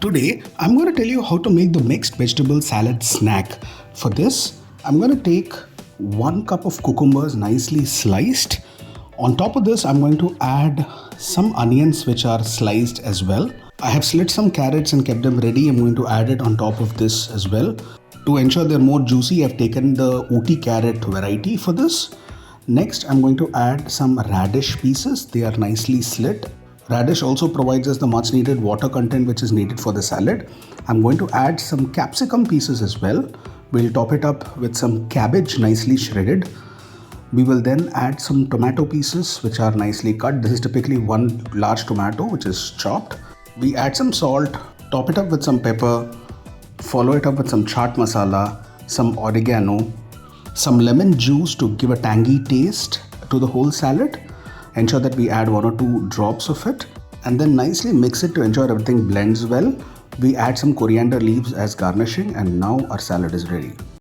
Today, I'm going to tell you how to make the mixed vegetable salad snack. For this, I'm going to take 1 cup of cucumbers nicely sliced. On top of this, I'm going to add some onions which are sliced as well. I have slit some carrots and kept them ready. I'm going to add it on top of this as well. To ensure they're more juicy, I've taken the Ooty carrot variety for this. Next, I'm going to add some radish pieces. They are nicely slit. Radish also provides us the much needed water content which is needed for the salad. I'm going to add some capsicum pieces as well. We'll top it up with some cabbage nicely shredded. We will then add some tomato pieces which are nicely cut. This is typically 1 large tomato which is chopped. We add some salt, top it up with some pepper, follow it up with some chaat masala, some oregano, some lemon juice to give a tangy taste to the whole salad. Ensure that we add 1 or 2 drops of it and then nicely mix it to ensure everything blends well. We add some coriander leaves as garnishing and now our salad is ready.